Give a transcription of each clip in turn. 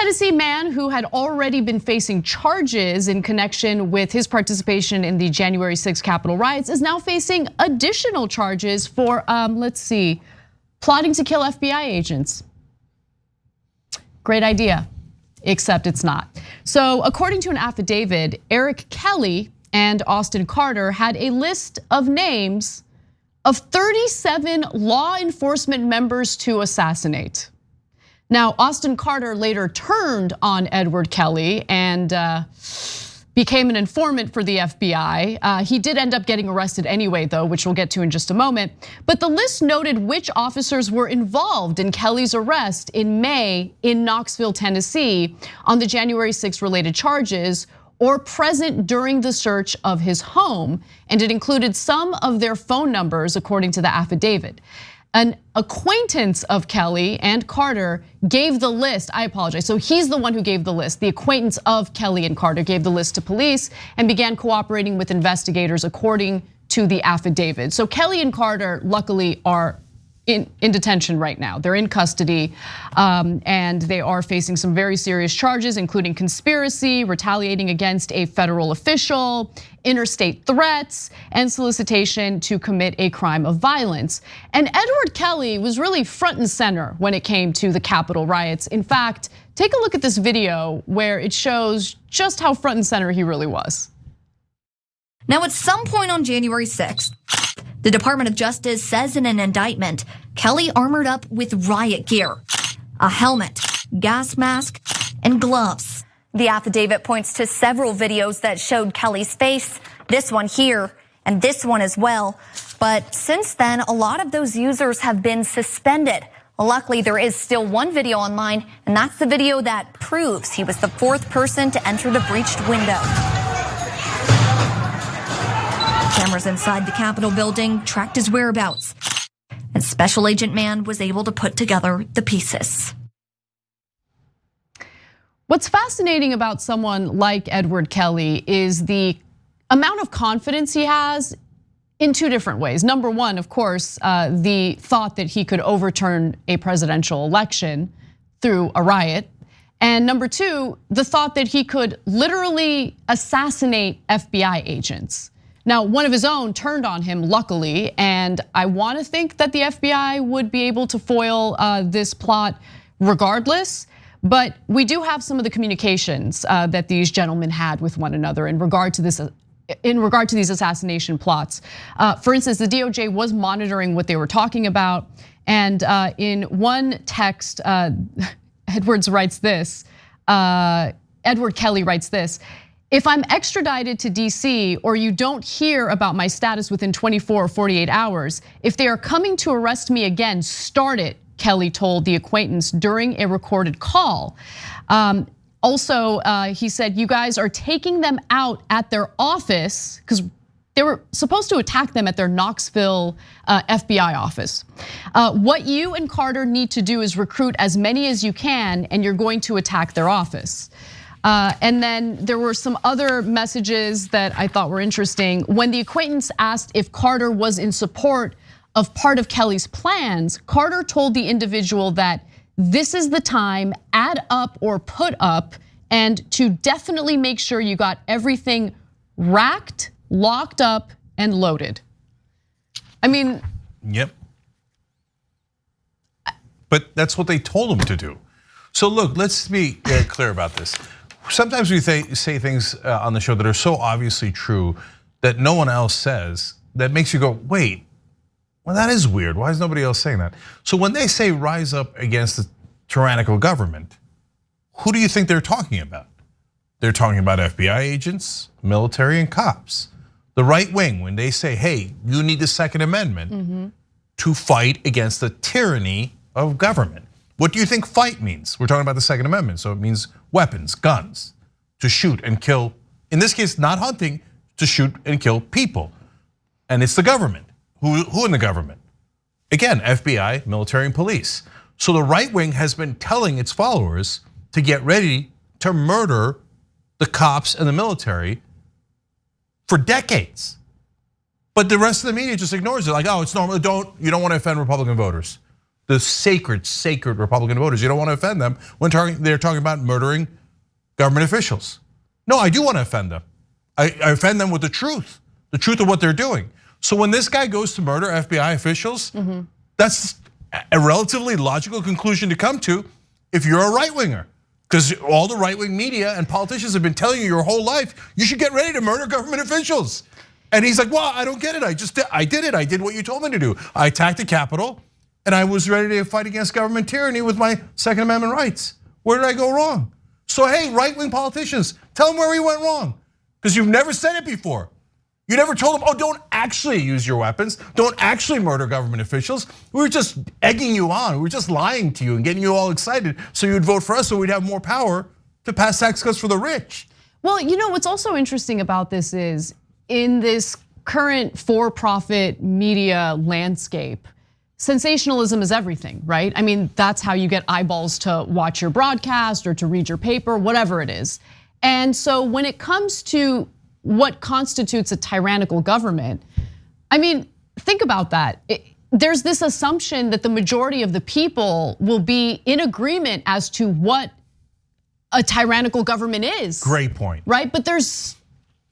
Tennessee man who had already been facing charges in connection with his participation in the January 6th Capitol riots is now facing additional charges for, plotting to kill FBI agents. Great idea, except it's not. So according to an affidavit, Eric Kelley and Austin Carter had a list of names of 37 law enforcement members to assassinate. Now, Austin Carter later turned on Edward Kelley and became an informant for the FBI. He did end up getting arrested anyway, though, which we'll get to in just a moment. But the list noted which officers were involved in Kelley's arrest in May in Knoxville, Tennessee, on the January 6th related charges, or present during the search of his home. And it included some of their phone numbers, according to the affidavit. An acquaintance of Kelley and Carter gave the list. I apologize. So he's the one who gave the list. The acquaintance of Kelley and Carter gave the list to police and began cooperating with investigators, according to the affidavit. So Kelley and Carter, luckily, are in detention right now. They're in custody, and they are facing some very serious charges, including conspiracy, retaliating against a federal official, interstate threats, and solicitation to commit a crime of violence. And Edward Kelley was really front and center when it came to the Capitol riots. In fact, take a look at this video where it shows just how front and center he really was. Now, at some point on January 6th, the Department of Justice says in an indictment, Kelley armored up with riot gear, a helmet, gas mask, and gloves. The affidavit points to several videos that showed Kelley's face, this one here, and this one as well. But since then, a lot of those users have been suspended. Luckily, there is still one video online, and that's the video that proves he was the fourth person to enter the breached window. Cameras inside the Capitol building tracked his whereabouts, and Special Agent Mann was able to put together the pieces. What's fascinating about someone like Edward Kelley is the amount of confidence he has in two different ways. Number one, of course, the thought that he could overturn a presidential election through a riot. And number two, the thought that he could literally assassinate FBI agents. Now, one of his own turned on him, luckily, and I want to think that the FBI would be able to foil this plot regardless. But we do have some of the communications that these gentlemen had with one another in regard to this. In regard to these assassination plots. For instance, the DOJ was monitoring what they were talking about. And in one text, Edward Kelley writes this: if I'm extradited to DC or you don't hear about my status within 24 or 48 hours, if they are coming to arrest me again, start it, Kelley told the acquaintance during a recorded call. Also, he said, you guys are taking them out at their office, because they were supposed to attack them at their Knoxville FBI office. What you and Carter need to do is recruit as many as you can, and you're going to attack their office. And then there were some other messages that I thought were interesting. When the acquaintance asked if Carter was in support of part of Kelley's plans, Carter told the individual that this is the time, add up or put up, and to definitely make sure you got everything racked, locked up, and loaded. I mean. Yep. But that's what they told him to do. So look, let's be clear about this. Sometimes we say things on the show that are so obviously true that no one else says, that makes you go, wait, well, that is weird. Why is nobody else saying that? So when they say rise up against the tyrannical government, who do you think they're talking about? They're talking about FBI agents, military, and cops. The right wing, when they say, hey, you need the Second Amendment to fight against the tyranny of government. What do you think fight means? We're talking about the Second Amendment, so it means weapons, guns, to shoot and kill. In this case, not hunting, to shoot and kill people. And it's the government. Who in the government? Again, FBI, military, and police. So the right wing has been telling its followers to get ready to murder the cops and the military for decades. But the rest of the media just ignores it, like, oh, it's normal. You don't want to offend Republican voters. the sacred Republican voters. You don't want to offend them when they're talking about murdering government officials. No, I do want to offend them. I offend them with the truth of what they're doing. So when this guy goes to murder FBI officials, that's a relatively logical conclusion to come to if you're a right-winger. Because all the right-wing media and politicians have been telling you your whole life, you should get ready to murder government officials. And he's like, well, I don't get it. I did it. I did what you told me to do. I attacked the Capitol and I was ready to fight against government tyranny with my Second Amendment rights. Where did I go wrong? So hey, right-wing politicians, tell them where we went wrong. Because you've never said it before. You never told them, don't actually use your weapons. Don't actually murder government officials. We were just egging you on. We were just lying to you and getting you all excited so you'd vote for us so we'd have more power to pass tax cuts for the rich. Well, what's also interesting about this is in this current for-profit media landscape, sensationalism is everything, right? I mean, that's how you get eyeballs to watch your broadcast or to read your paper, whatever it is. And so when it comes to what constitutes a tyrannical government, I mean, think about that. There's this assumption that the majority of the people will be in agreement as to what a tyrannical government is. Great point. Right, but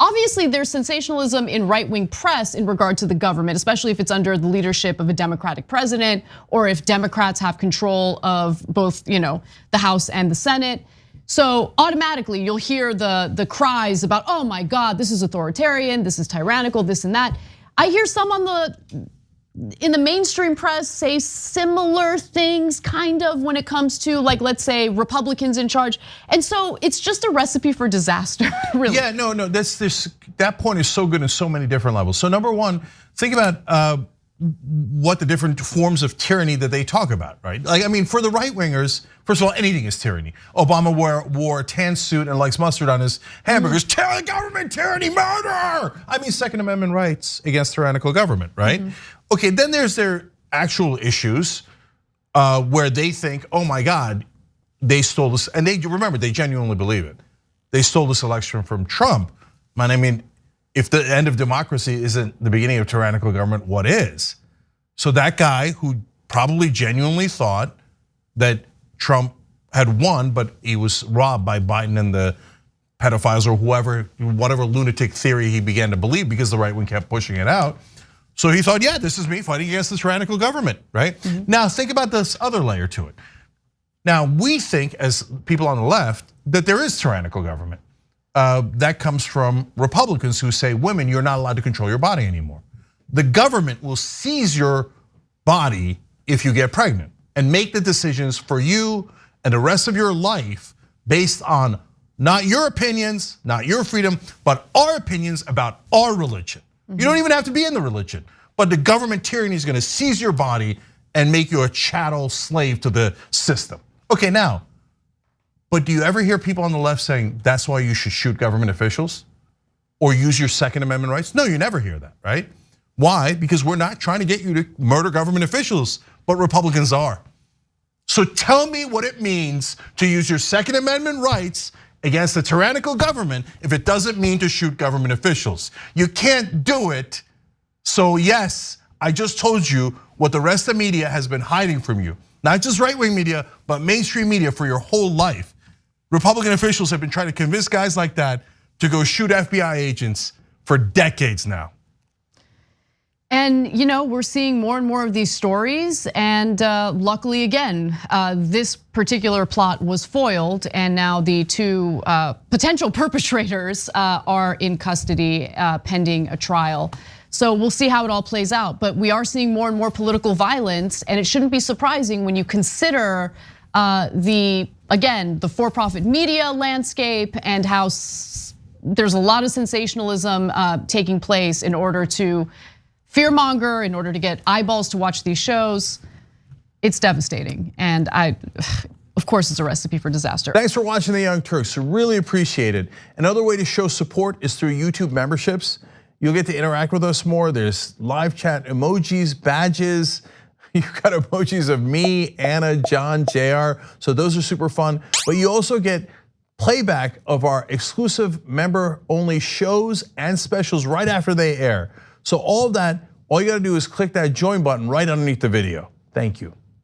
obviously there's sensationalism in right-wing press in regard to the government, especially if it's under the leadership of a Democratic president or if Democrats have control of both, the House and the Senate. So automatically you'll hear the cries about, oh my God, this is authoritarian, this is tyrannical, this and that. I hear some in the mainstream press say similar things kind of when it comes to, like, let's say Republicans in charge. And so it's just a recipe for disaster, really. Yeah, no, that point is so good in so many different levels. So number one, think about what the different forms of tyranny that they talk about, right? Like, I mean, for the right wingers, first of all, anything is tyranny. Obama wore a tan suit and likes mustard on his hamburgers. Tyranny, government, tyranny, murder. I mean, Second Amendment rights against tyrannical government, right? Okay, then there's their actual issues where they think, oh my God, they stole this, and they genuinely believe it. They stole this election from Trump. Man, I mean, if the end of democracy isn't the beginning of tyrannical government, what is? So that guy who probably genuinely thought that Trump had won, but he was robbed by Biden and the pedophiles or whatever lunatic theory he began to believe because the right wing kept pushing it out. So he thought, yeah, this is me fighting against the tyrannical government, right? Now think about this other layer to it. Now we think as people on the left that there is tyrannical government. That comes from Republicans who say, women, you're not allowed to control your body anymore. The government will seize your body if you get pregnant and make the decisions for you and the rest of your life based on not your opinions, not your freedom, but our opinions about our religion. You don't even have to be in the religion, but the government tyranny is gonna seize your body and make you a chattel slave to the system. Okay, now, but do you ever hear people on the left saying that's why you should shoot government officials or use your Second Amendment rights? No, you never hear that, right? Why? Because we're not trying to get you to murder government officials, but Republicans are. So tell me what it means to use your Second Amendment rights against a tyrannical government if it doesn't mean to shoot government officials. You can't do it. So yes, I just told you what the rest of the media has been hiding from you. Not just right-wing media, but mainstream media for your whole life. Republican officials have been trying to convince guys like that to go shoot FBI agents for decades now. And we're seeing more and more of these stories, and luckily again, this particular plot was foiled, and now the two potential perpetrators are in custody pending a trial. So we'll see how it all plays out, but we are seeing more and more political violence, and it shouldn't be surprising when you consider the for-profit media landscape and how there's a lot of sensationalism taking place in order to fearmonger, in order to get eyeballs to watch these shows. It's devastating, and of course, it's a recipe for disaster. Thanks for watching the Young Turks, really appreciate it. Another way to show support is through YouTube memberships. You'll get to interact with us more. There's live chat emojis, badges. You've got emojis of me, Anna, John, JR, so those are super fun. But you also get playback of our exclusive member-only shows and specials right after they air. So all of that, all you gotta do is click that join button right underneath the video. Thank you.